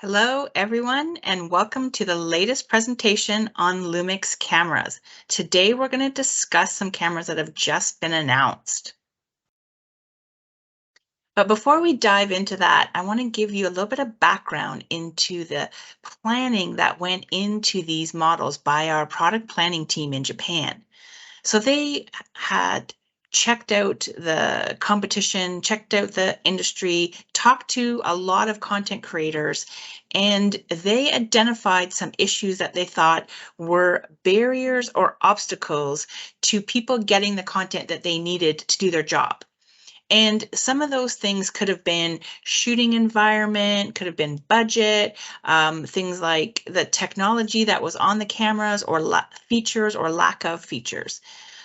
Hello, everyone, and welcome to the latest presentation on Lumix cameras. Today, we're going to discuss some cameras that have just been announced. But before we dive into that, I want to give you a little bit of background into the planning that went into these models by our product planning team in Japan. So they had checked out the competition, checked out the industry, talked to a lot of content creators, and they identified some issues that they thought were barriers or obstacles to people getting the content that they needed to do their job. And some of those things could have been shooting environment, could have been budget, things like the technology that was on the cameras or features or lack of features.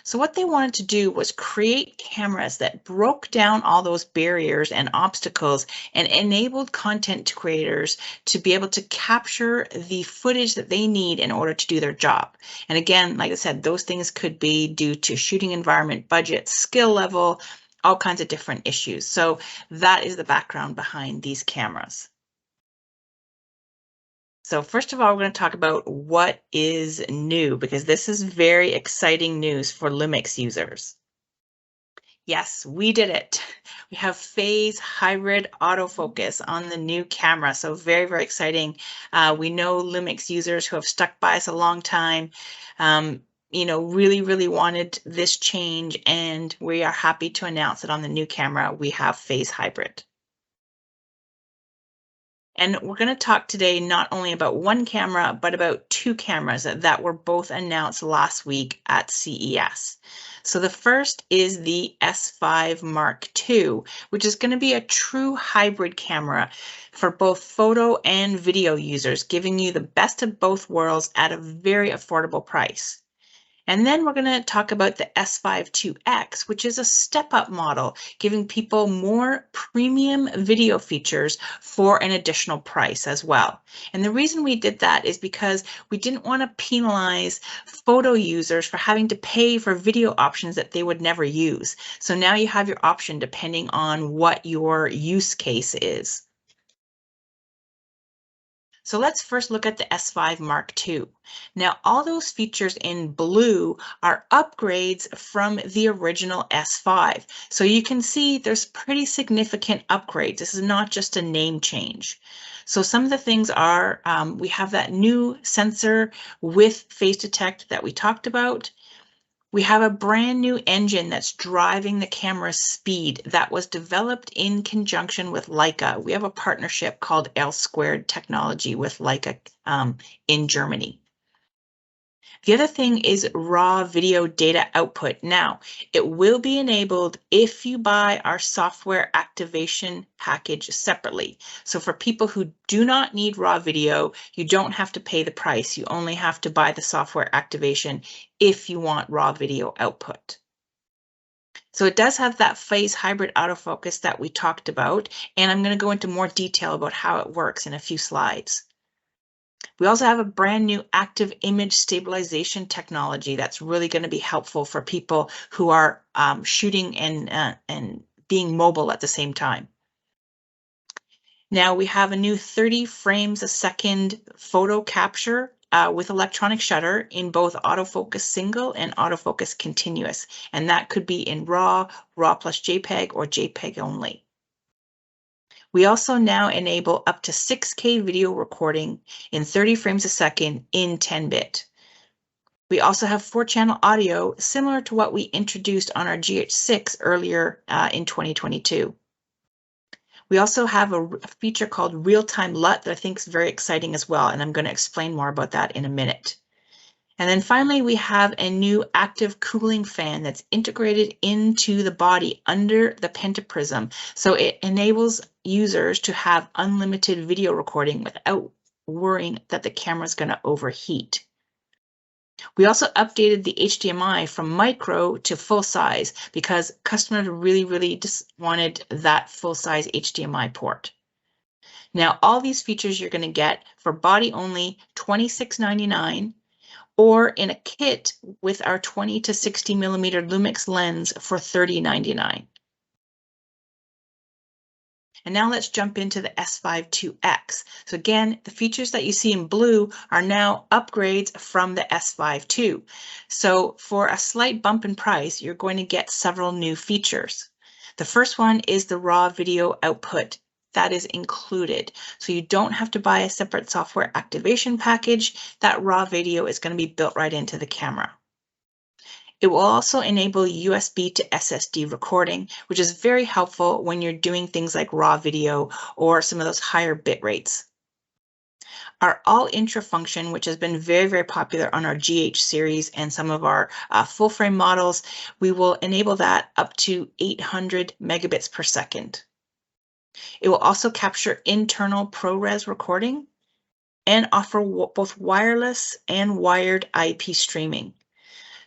So what they wanted to do was create cameras that broke down all those barriers and obstacles and enabled content creators to be able to capture the footage that they need in order to do their job. And again, like I said, those things could be due to shooting environment, budget, skill level, all kinds of different issues. So that is the background behind these cameras. So first of all, we're going to talk about what is new, because this is very exciting news for Lumix users. Yes, we did it. We have phase hybrid autofocus on the new camera. So very, very exciting. We know Lumix users who have stuck by us a long time, really, really wanted this change, and we are happy to announce that on the new camera, we have phase hybrid. And we're going to talk today not only about one camera, but about two cameras that were both announced last week at CES. So the first is the S5 Mark II, which is going to be a true hybrid camera for both photo and video users, giving you the best of both worlds at a very affordable price. And then we're going to talk about the S5IIX, which is a step-up model, giving people more premium video features for an additional price as well. And the reason we did that is because we didn't want to penalize photo users for having to pay for video options that they would never use. So now you have your option depending on what your use case is. So let's first look at the S5 Mark II. Now, all those features in blue are upgrades from the original S5. So you can see there's pretty significant upgrades. This is not just a name change. So some of the things are, we have that new sensor with face detect that we talked about. We have a brand new engine that's driving the camera's speed that was developed in conjunction with Leica. We have a partnership called L² technology with Leica in Germany. The other thing is raw video data output. Now, it will be enabled if you buy our software activation package separately. So for people who do not need raw video, you don't have to pay the price. You only have to buy the software activation if you want raw video output. So it does have that phase hybrid autofocus that we talked about, and I'm going to go into more detail about how it works in a few slides. We also have a brand new active image stabilization technology that's really going to be helpful for people who are shooting and being mobile at the same time. Now we have a new 30 frames a second photo capture with electronic shutter in both autofocus single and autofocus continuous, and that could be in RAW, RAW plus JPEG, or JPEG only. We also now enable up to 6K video recording in 30 frames a second in 10-bit. We also have 4-channel audio, similar to what we introduced on our GH6 earlier in 2022. We also have a feature called real-time LUT that I think is very exciting as well, and I'm going to explain more about that in a minute. And then finally, we have a new active cooling fan that's integrated into the body under the pentaprism. So it enables users to have unlimited video recording without worrying that the camera is going to overheat. We also updated the HDMI from micro to full size because customers really just wanted that full size HDMI port. Now, all these features you're going to get for body only $26.99, or in a kit with our 20 to 60 millimeter Lumix lens for $30.99. And now let's jump into the S5IIX. So again, the features that you see in blue are now upgrades from the S5 II. So for a slight bump in price, you're going to get several new features. The first one is the raw video output. That is included. So you don't have to buy a separate software activation package. That raw video is going to be built right into the camera. It will also enable USB to SSD recording, which is very helpful when you're doing things like raw video or some of those higher bit rates. Our all intra function, which has been very, very popular on our GH series and some of our full frame models, we will enable that up to 800 megabits per second. It will also capture internal ProRes recording and offer both wireless and wired IP streaming.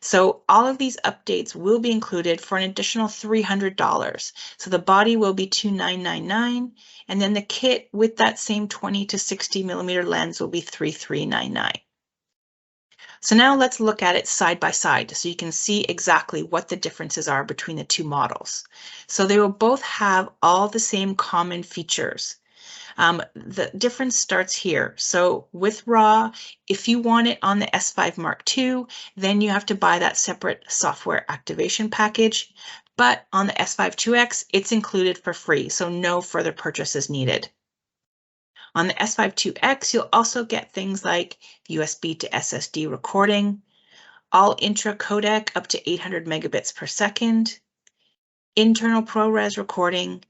So all of these updates will be included for an additional $300. So the body will be $2,999, and then the kit with that same 20 to 60 millimeter lens will be $3,399. So now let's look at it side by side so you can see exactly what the differences are between the two models. So they will both have all the same common features. The difference starts here. So with RAW, if you want it on the S5 Mark II, then you have to buy that separate software activation package. But on the S5 IIX, it's included for free, so no further purchase is needed. On the S5 IIX, you'll also get things like USB to SSD recording, all intra codec up to 800 megabits per second, internal ProRes recording,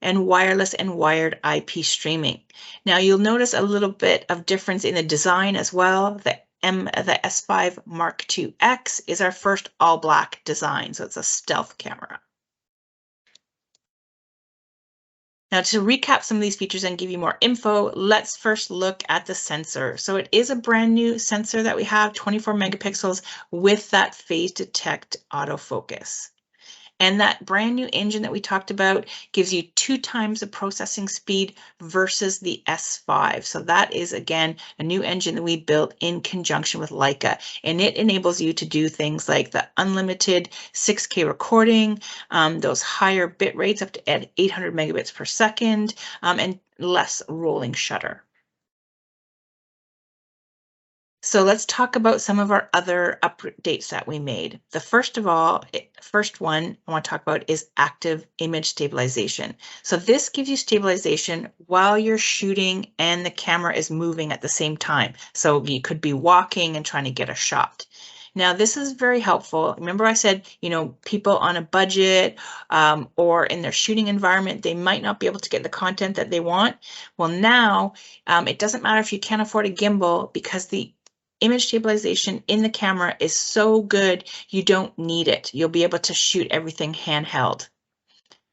and wireless and wired IP streaming. Now you'll notice a little bit of difference in the design as well. The S5 Mark IIX is our first all black design, so it's a stealth camera. Now to recap some of these features and give you more info, let's first look at the sensor. So it is a brand new sensor that we have, 24 megapixels with that phase detect autofocus. And that brand new engine that we talked about gives you 2 times the processing speed versus the S5. So that is, again, a new engine that we built in conjunction with Leica. And it enables you to do things like the unlimited 6K recording, those higher bit rates up to 800 megabits per second, and less rolling shutter. So let's talk about some of our other updates that we made. The first one I want to talk about is active image stabilization. So this gives you stabilization while you're shooting and the camera is moving at the same time. So you could be walking and trying to get a shot. Now, this is very helpful. Remember I said, people on a budget or in their shooting environment, they might not be able to get the content that they want. Well, now it doesn't matter if you can't afford a gimbal because the image stabilization in the camera is so good, you don't need it. You'll be able to shoot everything handheld.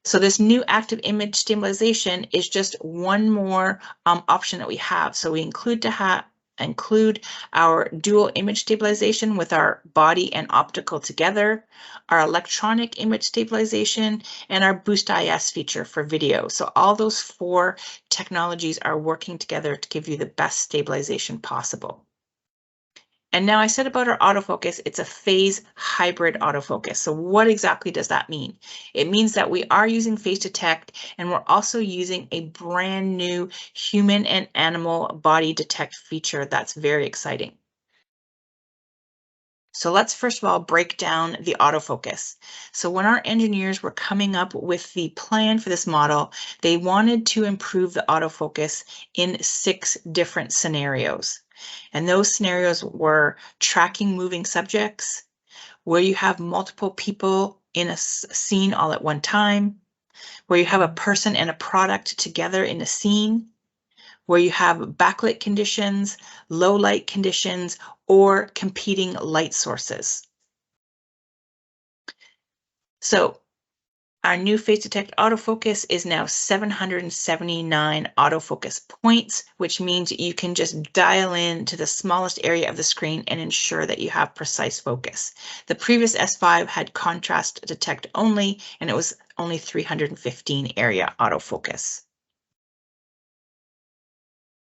So this new active image stabilization is just one more option that we have. So we include our dual image stabilization with our body and optical together, our electronic image stabilization, and our Boost IS feature for video. So all those 4 technologies are working together to give you the best stabilization possible. And now I said about our autofocus, it's a phase hybrid autofocus. So what exactly does that mean? It means that we are using phase detect and we're also using a brand new human and animal body detect feature that's very exciting. So let's first of all break down the autofocus. So when our engineers were coming up with the plan for this model, they wanted to improve the autofocus in 6 different scenarios. And those scenarios were tracking moving subjects, where you have multiple people in a scene all at one time, where you have a person and a product together in a scene, where you have backlit conditions, low light conditions, or competing light sources. So our new phase detect autofocus is now 779 autofocus points, which means you can just dial in to the smallest area of the screen and ensure that you have precise focus. The previous S5 had contrast detect only, and it was only 315 area autofocus.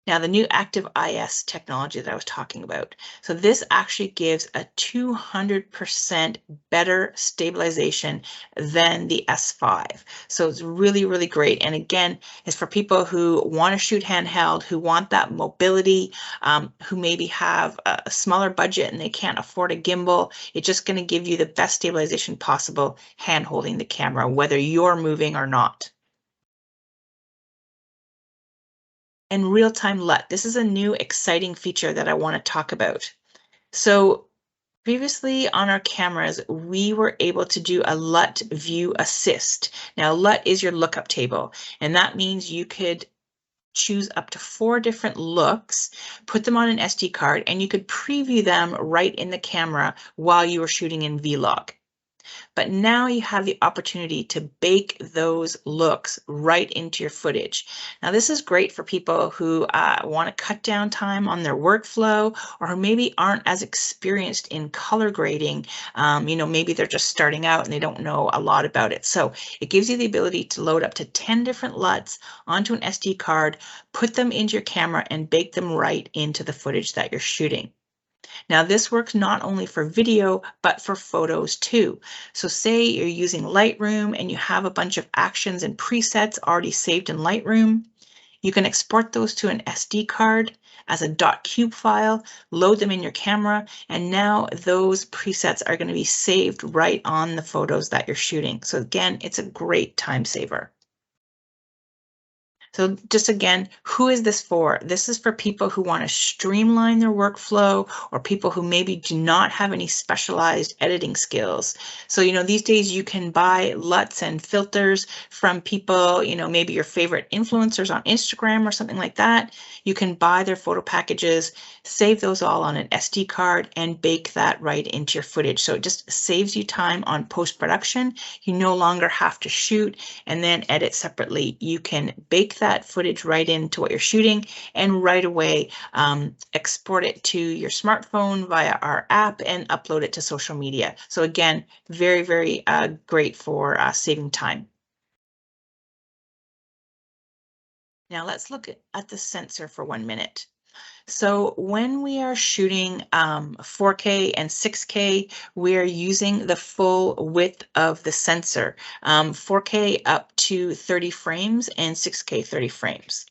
Now, the new active IS technology that I was talking about. So this actually gives a 200% better stabilization than the S5. So it's really, really great. And again, it's for people who want to shoot handheld, who want that mobility, who maybe have a smaller budget and they can't afford a gimbal. It's just going to give you the best stabilization possible hand holding the camera, whether you're moving or not. And real-time LUT. This is a new exciting feature that I want to talk about. So previously on our cameras, we were able to do a LUT view assist. Now, LUT is your lookup table, and that means you could choose up to 4 different looks, put them on an SD card, and you could preview them right in the camera while you were shooting in Vlog. But now you have the opportunity to bake those looks right into your footage. Now, this is great for people who want to cut down time on their workflow, or who maybe aren't as experienced in color grading. Maybe they're just starting out and they don't know a lot about it. So it gives you the ability to load up to 10 different LUTs onto an SD card, put them into your camera, and bake them right into the footage that you're shooting. Now, this works not only for video, but for photos too. So say you're using Lightroom and you have a bunch of actions and presets already saved in Lightroom. You can export those to an SD card as a .cube file, load them in your camera, and now those presets are going to be saved right on the photos that you're shooting. So again, it's a great time saver. So just again, who is this for? This is for people who want to streamline their workflow, or people who maybe do not have any specialized editing skills. So, these days you can buy LUTs and filters from people, maybe your favorite influencers on Instagram or something like that. You can buy their photo packages, save those all on an SD card, and bake that right into your footage. So it just saves you time on post-production. You no longer have to shoot and then edit separately. You can bake that footage right into what you're shooting and right away export it to your smartphone via our app and upload it to social media. So again, very, very great for saving time. Now let's look at the sensor for 1 minute. So when we are shooting 4K and 6K, we are using the full width of the sensor, 4K up to 30 frames and 6K 30 frames.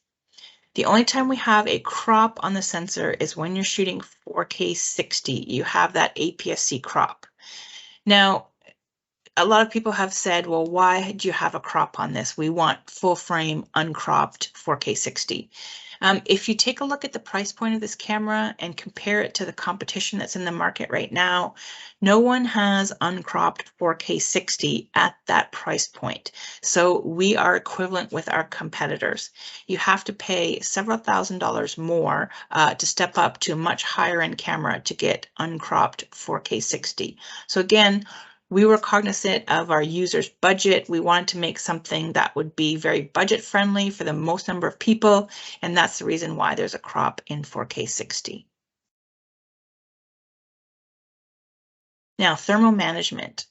The only time we have a crop on the sensor is when you're shooting 4K 60. You have that APS-C crop. Now, a lot of people have said, well, why do you have a crop on this? We want full frame, uncropped 4K 60. If you take a look at the price point of this camera and compare it to the competition that's in the market right now, no one has uncropped 4K 60 at that price point. So we are equivalent with our competitors. You have to pay several $1,000s more to step up to a much higher end camera to get uncropped 4K 60. So again, we were cognizant of our users' budget. We wanted to make something that would be very budget friendly for the most number of people, and that's the reason why there's a crop in 4K 60. Now, thermal management.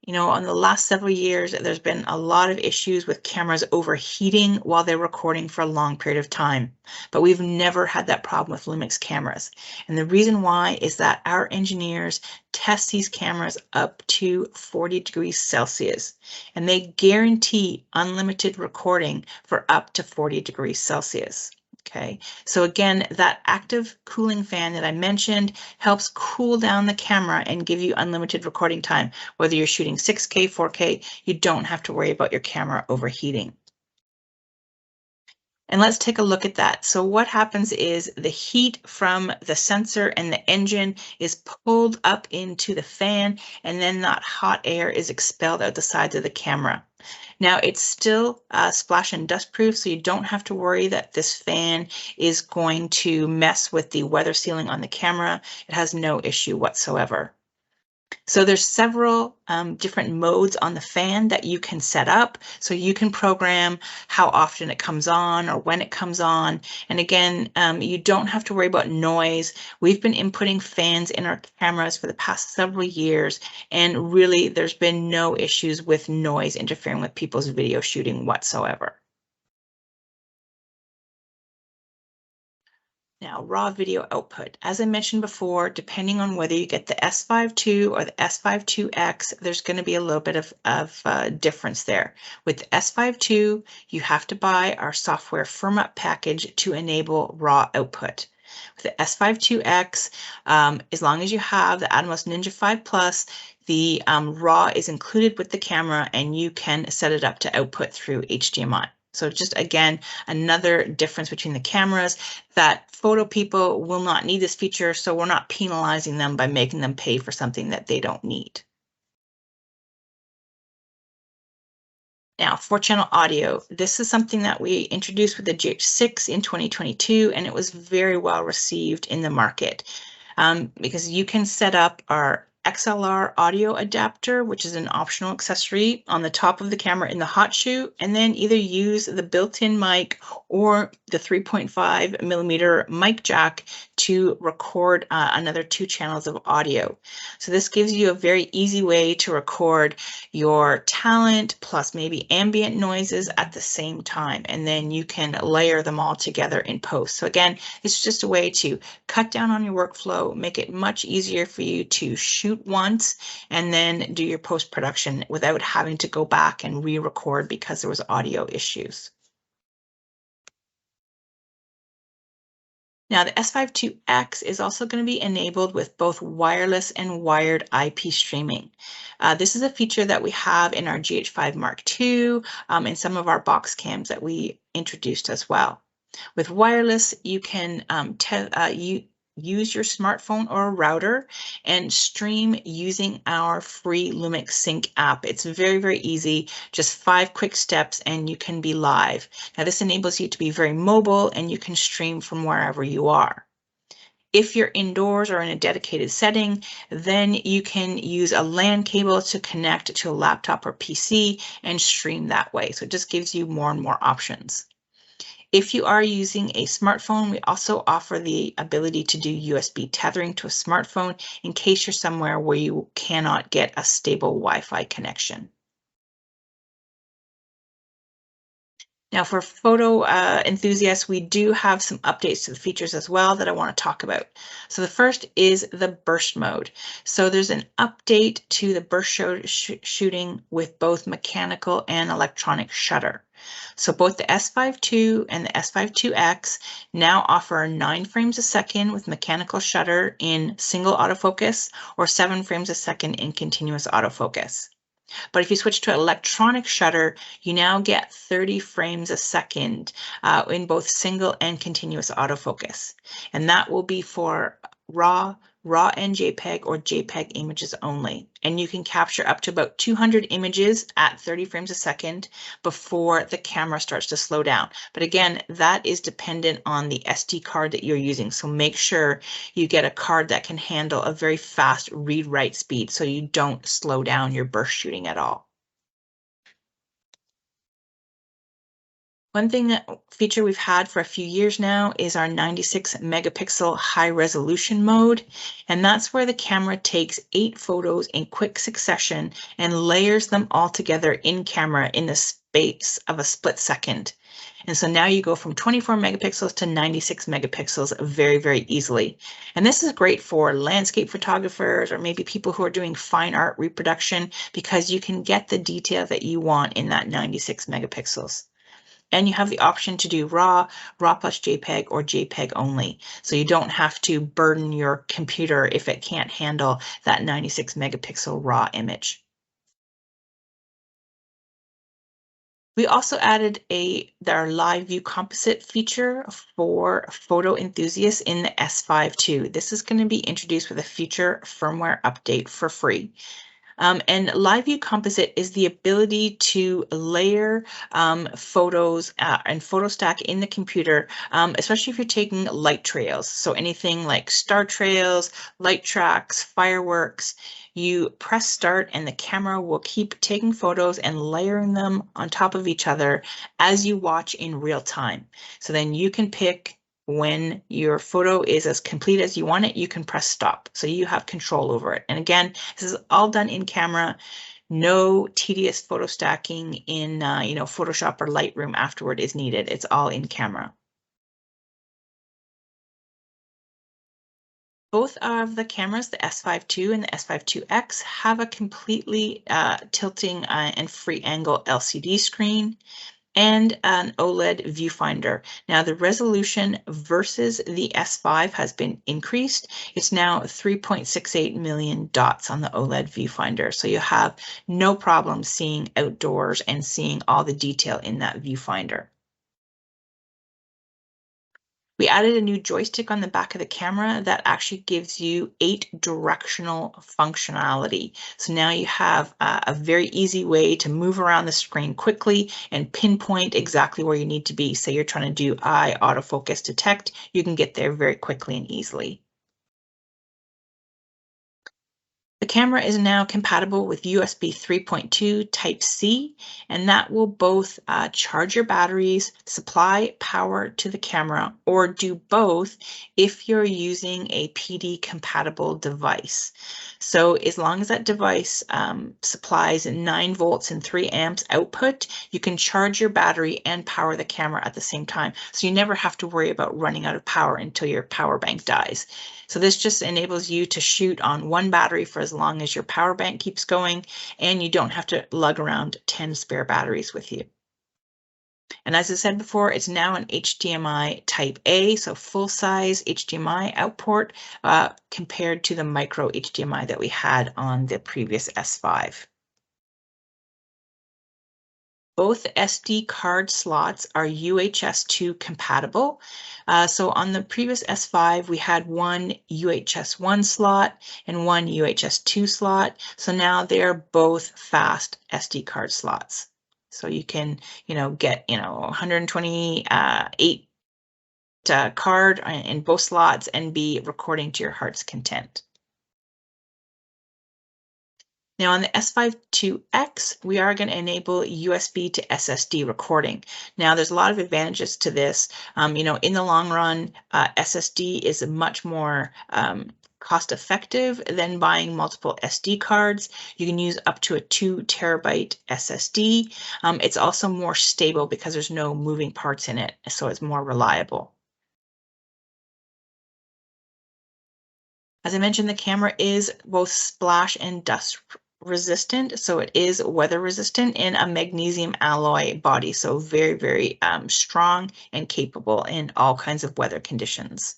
On the last several years, there's been a lot of issues with cameras overheating while they're recording for a long period of time, but we've never had that problem with Lumix cameras. And the reason why is that our engineers test these cameras up to 40 degrees Celsius, and they guarantee unlimited recording for up to 40 degrees Celsius. Okay, so again, that active cooling fan that I mentioned helps cool down the camera and give you unlimited recording time. Whether you're shooting 6K, 4K, you don't have to worry about your camera overheating. And let's take a look at that. So what happens is the heat from the sensor and the engine is pulled up into the fan, and then that hot air is expelled out the sides of the camera. Now it's still splash and dust proof, so you don't have to worry that this fan is going to mess with the weather sealing on the camera. It has no issue whatsoever. So there's several different modes on the fan that you can set up. So you can program how often it comes on or when it comes on. And again, you don't have to worry about noise. We've been inputting fans in our cameras for the past several years, and really there's been no issues with noise interfering with people's video shooting whatsoever. Now, raw video output. As I mentioned before, depending on whether you get the S5 II or the S5 IIX, there's going to be a little bit of difference there. With the S5 II, you have to buy our software firm-up package to enable raw output. With the S5 IIX, as long as you have the Atomos Ninja 5 Plus, the raw is included with the camera and you can set it up to output through HDMI. So just again, another difference between the cameras, that photo people will not need this feature, so we're not penalizing them by making them pay for something that they don't need. Now, 4-channel audio. This is something that we introduced with the GH6 in 2022, and it was very well received in the market because you can set up our XLR audio adapter, which is an optional accessory on the top of the camera in the hot shoe, and then either use the built-in mic or the 3.5mm mic jack to record another 2 channels of audio. So this gives you a very easy way to record your talent plus maybe ambient noises at the same time, and then you can layer them all together in post. So again, it's just a way to cut down on your workflow, make it much easier for you to shoot once and then do your post-production without having to go back and re-record because there was audio issues. Now, the S5 IIX is also going to be enabled with both wireless and wired IP streaming. This is a feature that we have in our GH5 Mark II and some of our box cams that we introduced as well. With wireless, you can use your smartphone or a router and stream using our free Lumix Sync app. It's very, very easy, just 5 quick steps and you can be live. Now this enables you to be very mobile and you can stream from wherever you are. If you're indoors or in a dedicated setting, then you can use a LAN cable to connect to a laptop or PC and stream that way. So it just gives you more and more options. If you are using a smartphone, we also offer the ability to do USB tethering to a smartphone in case you're somewhere where you cannot get a stable Wi-Fi connection. Now for photo enthusiasts, we do have some updates to the features as well that I want to talk about. So the first is the burst mode. So there's an update to the burst shooting with both mechanical and electronic shutter. So both the S5 II and the S5 IIX now offer 9 frames a second with mechanical shutter in single autofocus or 7 frames a second in continuous autofocus. But if you switch to electronic shutter, you now get 30 frames a second in both single and continuous autofocus. And that will be for RAW and JPEG or JPEG images only. And you can capture up to about 200 images at 30 frames a second before the camera starts to slow down. But again, that is dependent on the SD card that you're using. So make sure you get a card that can handle a very fast read-write speed so you don't slow down your burst shooting at all. One feature we've had for a few years now is our 96 megapixel high resolution mode. And that's where the camera takes 8 photos in quick succession and layers them all together in camera in the space of a split second. And so now you go from 24 megapixels to 96 megapixels very, very easily. And this is great for landscape photographers or maybe people who are doing fine art reproduction because you can get the detail that you want in that 96 megapixels. And you have the option to do RAW plus JPEG, or JPEG only. So you don't have to burden your computer if it can't handle that 96 megapixel RAW image. We also added our live view composite feature for photo enthusiasts in the S5 II. This is going to be introduced with a future firmware update for free. And live view composite is the ability to layer photos and photo stack in the computer, especially if you're taking light trails. So anything like star trails, light tracks, fireworks, you press start and the camera will keep taking photos and layering them on top of each other as you watch in real time. So then you can pick when your photo is as complete as you want it, you can press stop. So you have control over it. And again, this is all done in camera. No tedious photo stacking in Photoshop or Lightroom afterward is needed. It's all in camera. Both of the cameras, the S5 II and the S5 IIX, have a completely tilting and free angle LCD screen and an OLED viewfinder. Now the resolution versus the S5 has been increased. It's now 3.68 million dots on the OLED viewfinder. So you have no problem seeing outdoors and seeing all the detail in that viewfinder. We added a new joystick on the back of the camera that actually gives you 8 directional functionality. So now you have a very easy way to move around the screen quickly and pinpoint exactly where you need to be. Say you're trying to do eye autofocus detect, you can get there very quickly and easily. The camera is now compatible with USB 3.2 Type-C, and that will both charge your batteries, supply power to the camera, or do both if you're using a PD-compatible device. So as long as that device supplies 9 volts and 3 amps output, you can charge your battery and power the camera at the same time. So you never have to worry about running out of power until your power bank dies. So this just enables you to shoot on one battery for as long as your power bank keeps going, and you don't have to lug around 10 spare batteries with you. And as I said before, it's now an HDMI Type A, so full-size HDMI output compared to the micro HDMI that we had on the previous S5. Both SD card slots are UHS-2 compatible. So on the previous S5, we had one UHS-1 slot and one UHS-2 slot. So now they're both fast SD card slots. So you can, get, 128 card in both slots and be recording to your heart's content. Now on the S5 IIX, we are going to enable USB to SSD recording. Now there's a lot of advantages to this. In the long run, SSD is much more cost effective than buying multiple SD cards. You can use up to a 2 terabyte SSD. It's also more stable because there's no moving parts in it, so it's more reliable. As I mentioned, the camera is both splash and dust resistant, so it is weather resistant in a magnesium alloy body, so very, very strong and capable in all kinds of weather conditions.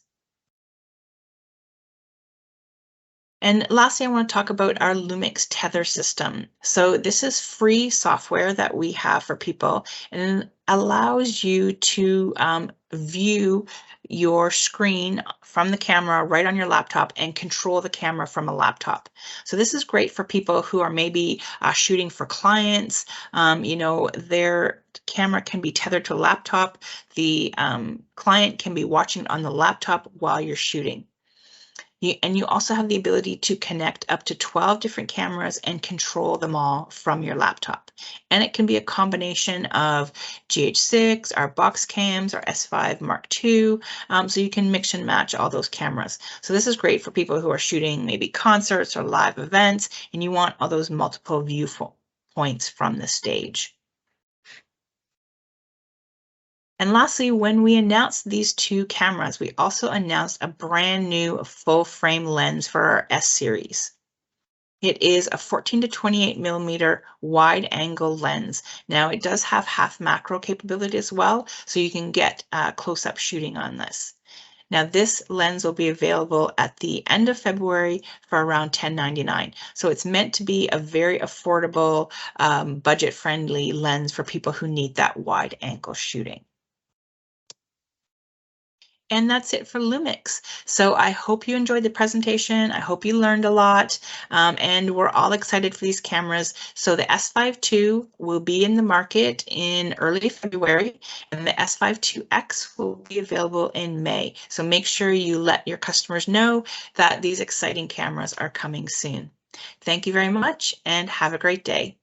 And lastly, I want to talk about our Lumix tether system. So this is free software that we have for people, and it allows you to view your screen from the camera right on your laptop and control the camera from a laptop. So this is great for people who are maybe shooting for clients. Their camera can be tethered to a laptop. The client can be watching on the laptop while you're shooting. And you also have the ability to connect up to 12 different cameras and control them all from your laptop. And it can be a combination of GH6, our box cams, our S5 Mark II, so you can mix and match all those cameras. So this is great for people who are shooting maybe concerts or live events, and you want all those multiple view points from the stage. And lastly, when we announced these two cameras, we also announced a brand new full frame lens for our S series. It is a 14 to 28 millimeter wide angle lens. Now it does have half macro capability as well, so you can get close-up shooting on this. Now this lens will be available at the end of February for around $10.99. So it's meant to be a very affordable, budget-friendly lens for people who need that wide angle shooting. And that's it for Lumix. So I hope you enjoyed the presentation. I hope you learned a lot, and we're all excited for these cameras. So the S5 II will be in the market in early February, and the S5 IIX will be available in May. So make sure you let your customers know that these exciting cameras are coming soon. Thank you very much, and have a great day.